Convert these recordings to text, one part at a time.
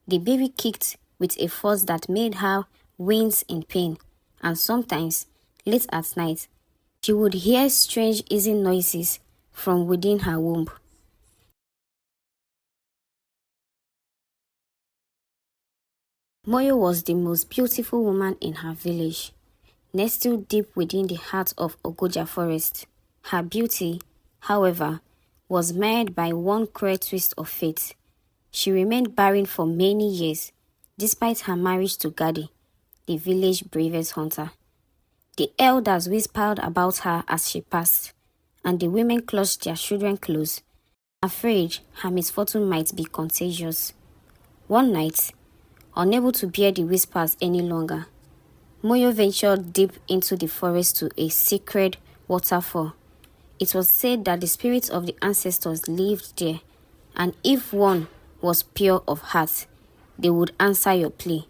The baby kicked with a force that made her wince in pain, and sometimes, late at night, she would hear strange hissing noises from within her womb. Moyo was the most beautiful woman in her village, nestled deep within the heart of Ogoja forest. Her beauty, however, was marred by one cruel twist of fate. She remained barren for many years, despite her marriage to Gadi, the village bravest hunter. The elders whispered about her as she passed, and the women clutched their children close, afraid her misfortune might be contagious. One night, unable to bear the whispers any longer, Moyo ventured deep into the forest to a sacred waterfall. It was said that the spirits of the ancestors lived there, and if one was pure of heart, they would answer your plea.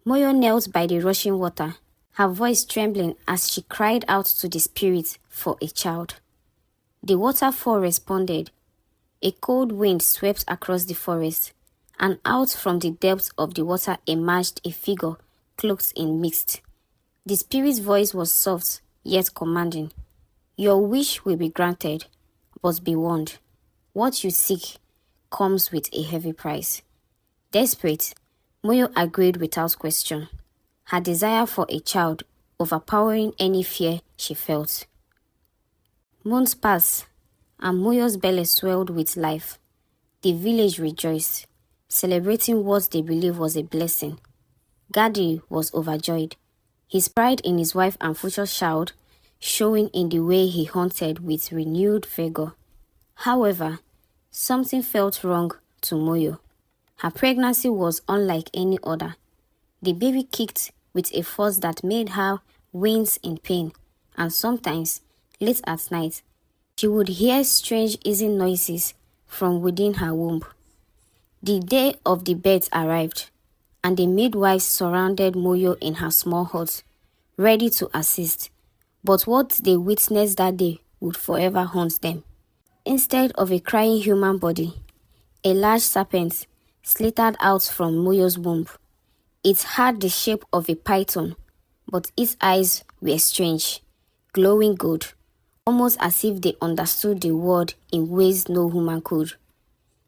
Moyo knelt by the rushing water, her voice trembling as she cried out to the spirits for a child. The waterfall responded. A cold wind swept across the forest, and out from the depths of the water emerged a figure cloaked in mist. The spirit's voice was soft yet commanding. Your wish will be granted, but be warned. What you seek comes with a heavy price. Desperate, Moyo agreed without question, her desire for a child overpowering any fear she felt. Months passed, and Moyo's belly swelled with life. The village rejoiced, celebrating what they believed was a blessing. Gadi was overjoyed, his pride in his wife and future child showing in the way he hunted with renewed vigor. However, something felt wrong to Moyo. Her pregnancy was unlike any other. The baby kicked with a force that made her wince in pain, and sometimes, late at night, she would hear strange hissing noises from within her womb. The day of the birth arrived, and the midwives surrounded Moyo in her small hut, ready to assist. But what they witnessed that day would forever haunt them. Instead of a crying human body, a large serpent slithered out from Moyo's womb. It had the shape of a python, but its eyes were strange, glowing gold, almost as if they understood the word in ways no human could.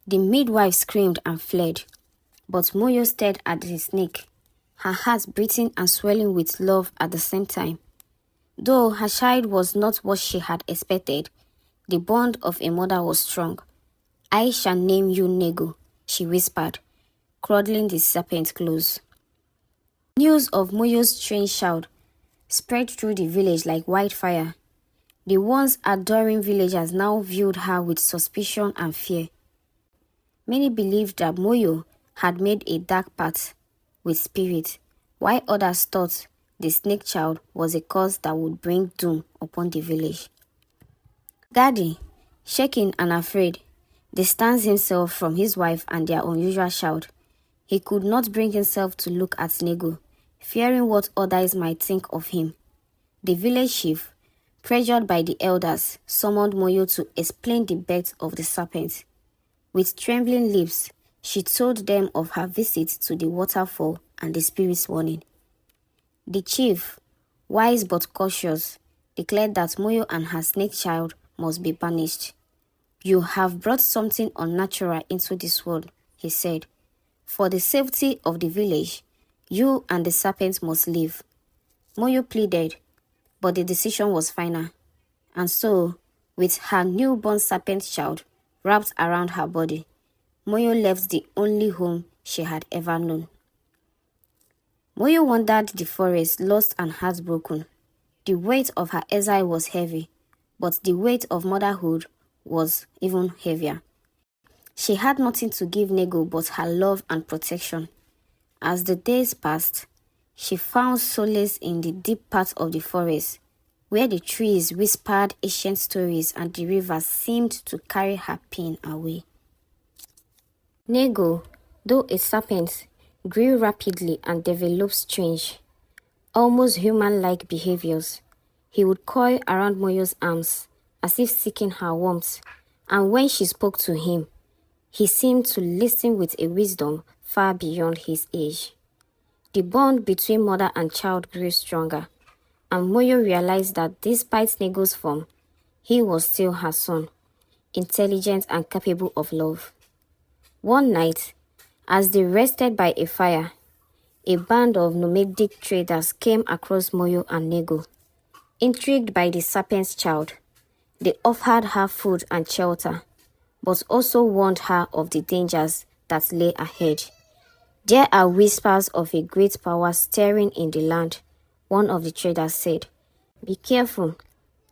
The midwife screamed and fled, but Moyo stared at the snake, her heart beating and swelling with love at the same time. Though her child was not what she had expected, the bond of a mother was strong. I shall name you Nego, she whispered, cuddling the serpent close. News of Moyo's strange child spread through the village like wildfire. The once adoring villagers now viewed her with suspicion and fear. Many believed that Moyo had made a dark pact with spirits, while others thought the snake child was a cause that would bring doom upon the village. Gadi, shaking and afraid, distanced himself from his wife and their unusual child. He could not bring himself to look at Nego, fearing what others might think of him. The village chief, pressured by the elders, summoned Moyo to explain the birth of the serpent. With trembling lips, she told them of her visit to the waterfall and the spirit's warning. The chief, wise but cautious, declared that Moyo and her snake child must be banished. You have brought something unnatural into this world, he said. For the safety of the village, you and the serpent must live. Moyo pleaded, but the decision was final. And so, with her newborn serpent child wrapped around her body, Moyo left the only home she had ever known. Moyo wandered the forest, lost and heartbroken. The weight of her exile was heavy, but the weight of motherhood was even heavier. She had nothing to give Nego but her love and protection. As the days passed, she found solace in the deep part of the forest, where the trees whispered ancient stories and the river seemed to carry her pain away. Nego, though a serpent, grew rapidly and developed strange, almost human-like behaviors. He would coil around Moyo's arms, as if seeking her warmth, and when she spoke to him, he seemed to listen with a wisdom far beyond his age. The bond between mother and child grew stronger, and Moyo realized that despite Nego's form, he was still her son, intelligent and capable of love. One night, as they rested by a fire, a band of nomadic traders came across Moyo and Nego. Intrigued by the serpent's child, they offered her food and shelter, but also warned her of the dangers that lay ahead. "There are whispers of a great power stirring in the land," one of the traders said. "Be careful,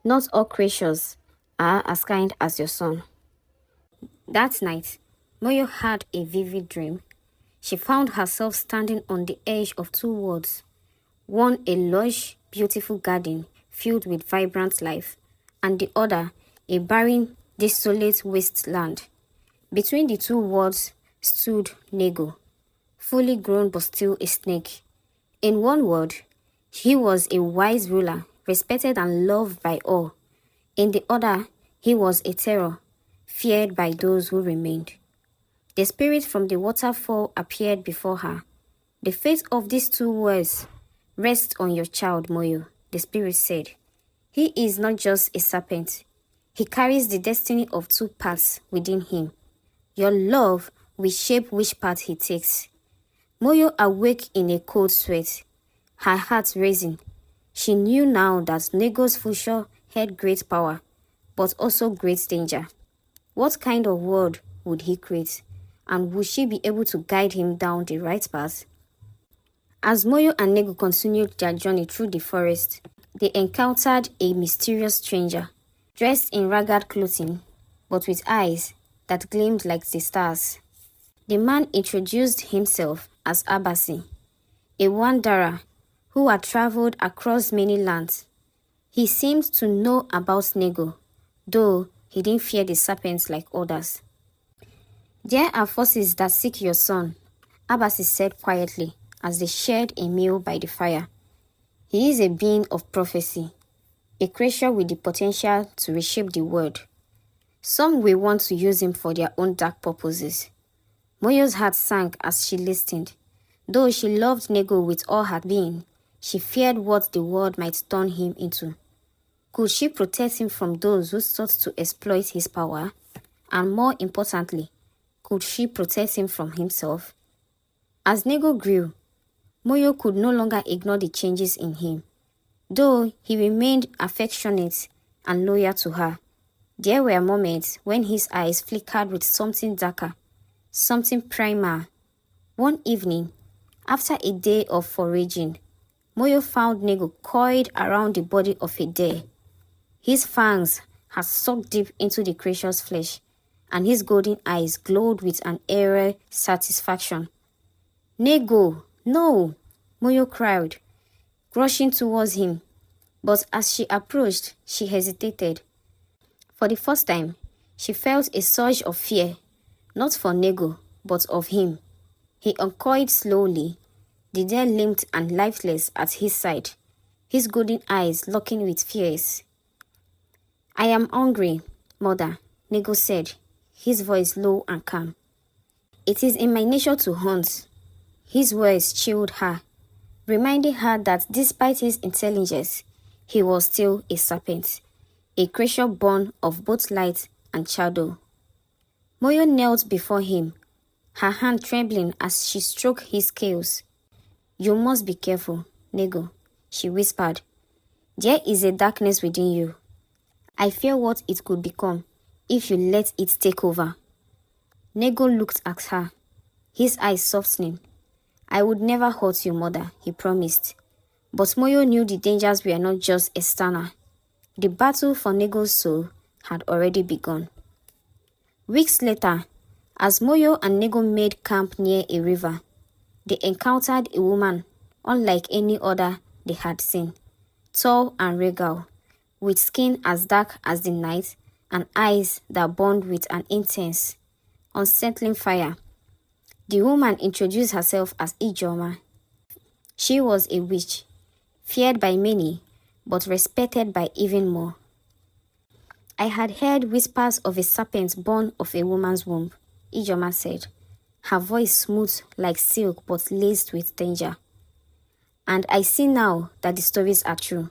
not all creatures are as kind as your son." That night, Moyo had a vivid dream. She found herself standing on the edge of two worlds, one a lush, beautiful garden filled with vibrant life, and the other a barren, desolate wasteland. Between the two worlds stood Nego, fully grown but still a snake. In one world, he was a wise ruler, respected and loved by all. In the other, he was a terror, feared by those who remained. The spirit from the waterfall appeared before her. "The fate of these two worlds rests on your child, Moyo," the spirit said. "He is not just a serpent. He carries the destiny of two paths within him. Your love will shape which path he takes." Moyo awoke in a cold sweat, her heart racing. She knew now that Nego's future held great power, but also great danger. What kind of world would he create? And would she be able to guide him down the right path? As Moyo and Nego continued their journey through the forest, they encountered a mysterious stranger, dressed in ragged clothing, but with eyes that gleamed like the stars. The man introduced himself as Abasi, a wanderer who had traveled across many lands. He seemed to know about Nego, though he didn't fear the serpents like others. "There are forces that seek your son," Abasi said quietly as they shared a meal by the fire. "He is a being of prophecy, a creature with the potential to reshape the world. Some will want to use him for their own dark purposes." Moyo's heart sank as she listened. Though she loved Nego with all her being, she feared what the world might turn him into. Could she protect him from those who sought to exploit his power? And more importantly, could she protect him from himself? As Nego grew, Moyo could no longer ignore the changes in him. Though he remained affectionate and loyal to her, there were moments when his eyes flickered with something darker, something primal. One evening, after a day of foraging, Moyo found Nego coiled around the body of a deer. His fangs had sunk deep into the creature's flesh, and his golden eyes glowed with an eerie satisfaction. "Nego, no!" Moyo cried, rushing towards him. But as she approached, she hesitated. For the first time, she felt a surge of fear, not for Nego, but of him. He uncoiled slowly, the deer limp and lifeless at his side, his golden eyes looking with fears. "I am hungry, mother," Nego said, his voice low and calm. "It is in my nature to hunt." His words chilled her, reminding her that despite his intelligence, he was still a serpent, a creature born of both light and shadow. Moyo knelt before him, her hand trembling as she stroked his scales. "You must be careful, Nego," she whispered. "There is a darkness within you. I fear what it could become if you let it take over." Nego looked at her, his eyes softening. "I would never hurt you, mother," he promised. But Moyo knew the dangers were not just external. The battle for Nego's soul had already begun. Weeks later, as Moyo and Nego made camp near a river, they encountered a woman unlike any other they had seen, tall and regal, with skin as dark as the night and eyes that burned with an intense, unsettling fire. The woman introduced herself as Ijoma. She was a witch, feared by many, but respected by even more. "I had heard whispers of a serpent born of a woman's womb," Ijoma said. her voice smooth like silk but laced with danger. And I see now that the stories are true.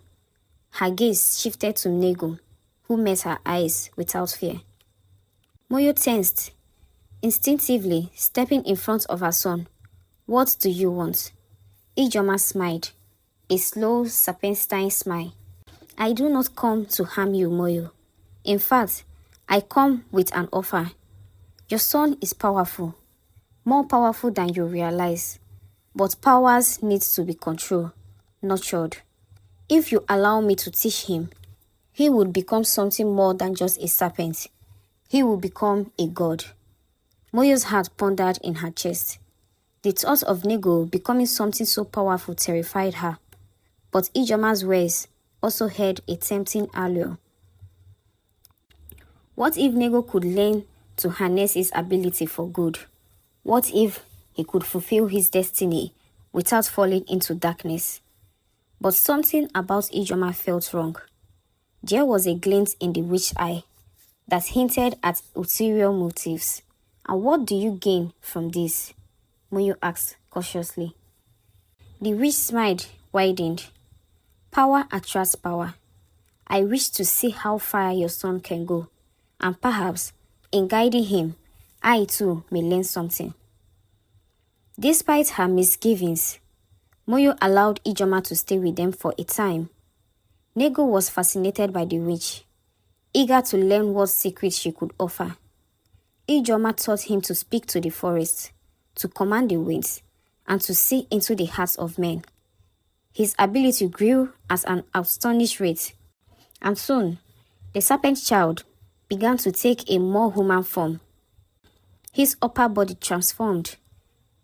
Her gaze shifted to Nego, who met her eyes without fear. Moyo tensed, instinctively stepping in front of her son. What do you want? Ijoma smiled, a slow serpentine smile. I do not come to harm you, Moyo. In fact, I come with an offer. Your son is powerful, more powerful than you realize. But powers need to be controlled, nurtured. If you allow me to teach him, he would become something more than just a serpent. He will become a god. Moyo's heart pondered in her chest. The thought of Nego becoming something so powerful terrified her. But Ijoma's words also held a tempting allure. What if Nego could learn to harness his ability for good? What if he could fulfill his destiny without falling into darkness? But something about Ijoma felt wrong. There was a glint in the witch's eye that hinted at ulterior motives. And what do you gain from this? Moyo asked cautiously. The witch smiled, widened. Power attracts power. I wish to see how far your son can go, and perhaps, in guiding him, I too may learn something. Despite her misgivings, Moyo allowed Ijoma to stay with them for a time. Nego was fascinated by the witch, eager to learn what secrets she could offer. Ijoma taught him to speak to the forest, to command the winds, and to see into the hearts of men. His ability grew at an astonished rate, and soon, the serpent child began to take a more human form. His upper body transformed,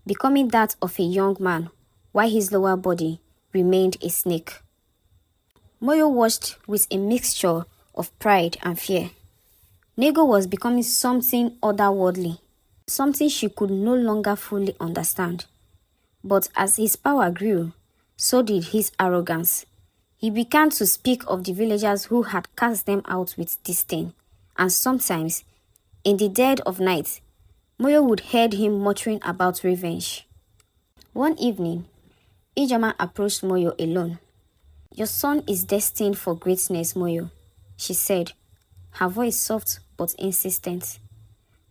becoming that of a young man, while his lower body remained a snake. Moyo watched with a mixture of pride and fear. Nego was becoming something otherworldly, something she could no longer fully understand. But as his power grew, so did his arrogance. He began to speak of the villagers who had cast them out with disdain, and sometimes, in the dead of night, Moyo would hear him muttering about revenge. One evening, Ijoma approached Moyo alone. Your son is destined for greatness, Moyo, she said, her voice soft but insistent.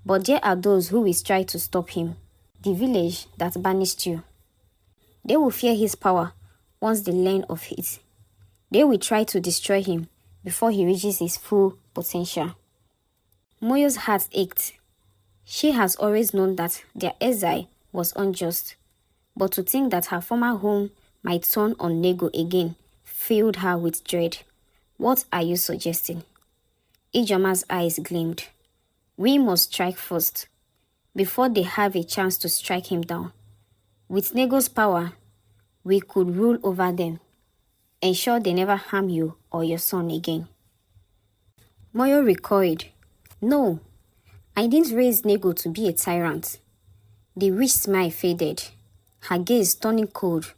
But there are those who will try to stop him, the village that banished you. They will fear his power once they learn of it. They will try to destroy him before he reaches his full potential. Moyo's heart ached. She has always known that their exile was unjust, but to think that her former home might turn on Nego again filled her with dread. What are you suggesting? Ijoma's eyes gleamed. We must strike first, before they have a chance to strike him down. With Nego's power, we could rule over them, ensure they never harm you or your son again. Moyo recoiled. No, I didn't raise Nego to be a tyrant. The witch smile faded, her gaze turning cold.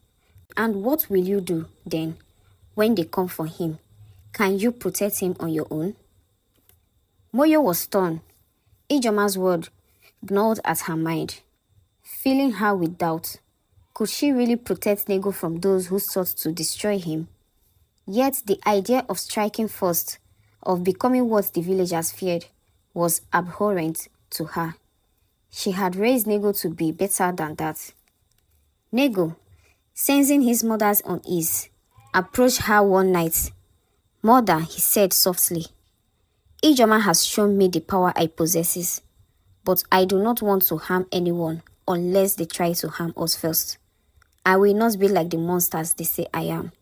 And what will you do, then, when they come for him? Can you protect him on your own? Moyo was stunned. Ijoma's word gnawed at her mind, filling her with doubt. Could she really protect Nego from those who sought to destroy him? Yet the idea of striking first, of becoming what the villagers feared, was abhorrent to her. She had raised Nego to be better than that. Nego, sensing his mother's unease, approached her one night. Mother, he said softly, Ijoma has shown me the power I possess, but I do not want to harm anyone unless they try to harm us first. I will not be like the monsters they say I am.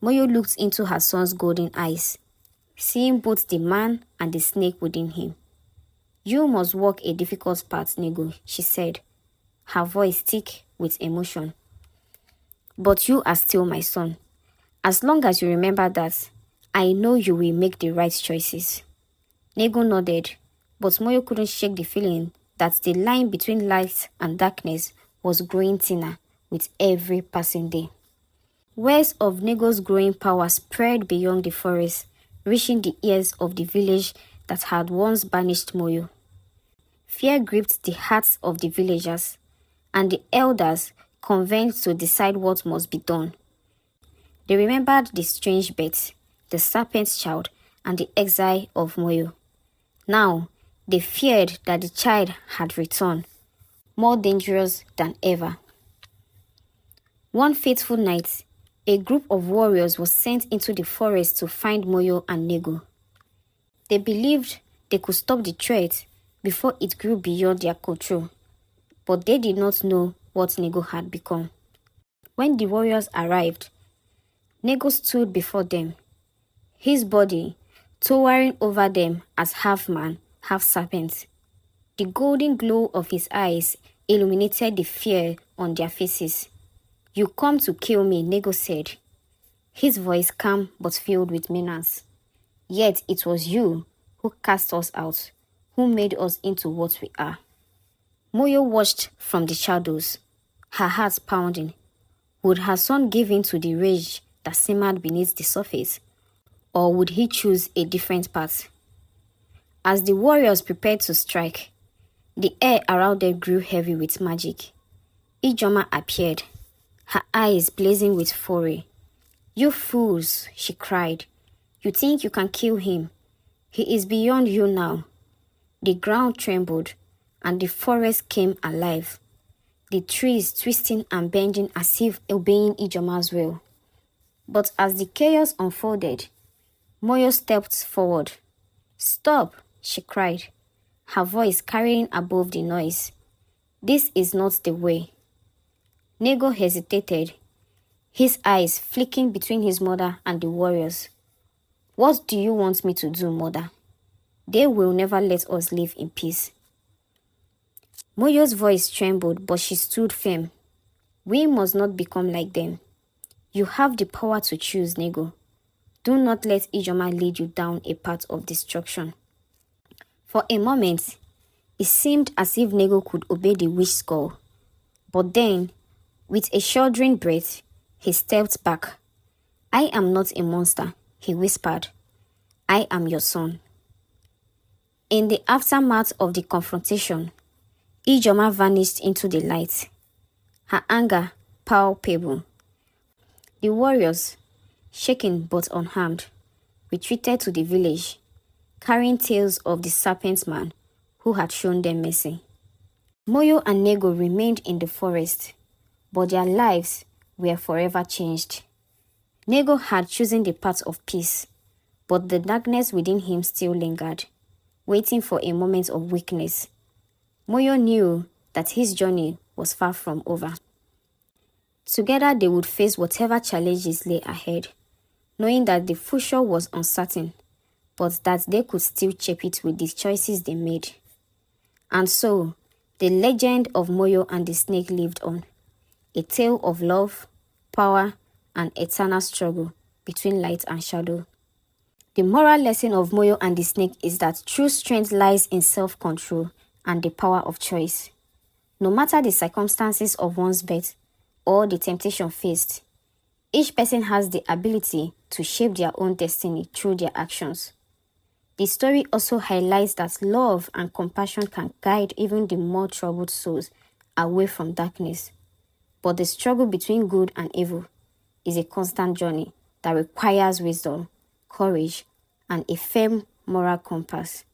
Moyo looked into her son's golden eyes, seeing both the man and the snake within him. You must walk a difficult path, Nego, she said, her voice thick with emotion. But you are still my son. As long as you remember that, I know you will make the right choices. Nego nodded, but Moyo couldn't shake the feeling that the line between light and darkness was growing thinner with every passing day. Words of Nego's growing power spread beyond the forest, reaching the ears of the village that had once banished Moyo. fear gripped the hearts of the villagers, and the elders convened to decide what must be done. They remembered the strange birth, the serpent's child, and the exile of Moyo. Now, they feared that the child had returned, more dangerous than ever. One fateful night, a group of warriors was sent into the forest to find Moyo and Nego. They believed they could stop the threat before it grew beyond their control, but they did not know what Nego had become. When the warriors arrived, Nego stood before them, his body towering over them as half man, half serpent. The golden glow of his eyes illuminated the fear on their faces. "You come to kill me," Nego said, his voice calm but filled with menace. "Yet it was you who cast us out, who made us into what we are." Moyo watched from the shadows, her heart pounding. Would her son give in to the rage that simmered beneath the surface, or would he choose a different path? As the warriors prepared to strike, the air around them grew heavy with magic. Ijoma appeared, her eyes blazing with fury. "You fools," she cried. "You think you can kill him? He is beyond you now." The ground trembled, and the forest came alive, the trees twisting and bending as if obeying Ijoma's will. But as the chaos unfolded, Moyo stepped forward. "Stop," she cried, her voice carrying above the noise. "This is not the way." Nego hesitated, his eyes flicking between his mother and the warriors. "What do you want me to do, mother? They will never let us live in peace." Moyo's voice trembled, but she stood firm. "We must not become like them. You have the power to choose, Nego. Do not let Ijoma lead you down a path of destruction." For a moment, it seemed as if Nego could obey the witch's call. But then, with a shuddering breath, he stepped back. "I am not a monster," he whispered. "I am your son." In the aftermath of the confrontation, Ijoma vanished into the light, her anger palpable. The warriors, shaken but unharmed, retreated to the village, carrying tales of the serpent man who had shown them mercy. Moyo and Nego remained in the forest, but their lives were forever changed. Nego had chosen the path of peace, but the darkness within him still lingered, waiting for a moment of weakness. Moyo knew that his journey was far from over. Together they would face whatever challenges lay ahead, knowing that the future was uncertain, but that they could still shape it with the choices they made. And so, the legend of Moyo and the snake lived on, a tale of love, power, and eternal struggle between light and shadow. The moral lesson of Moyo and the snake is that true strength lies in self-control and the power of choice. No matter the circumstances of one's birth or the temptation faced, each person has the ability to shape their own destiny through their actions. The story also highlights that love and compassion can guide even the more troubled souls away from darkness. But the struggle between good and evil is a constant journey that requires wisdom, courage, and a firm moral compass.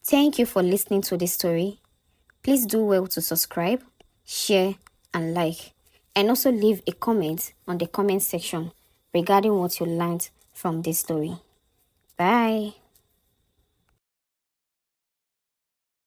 Thank you for listening to this story. Please do well to subscribe, share, and like, and also leave a comment on the comment section regarding what you learned from this story. Bye.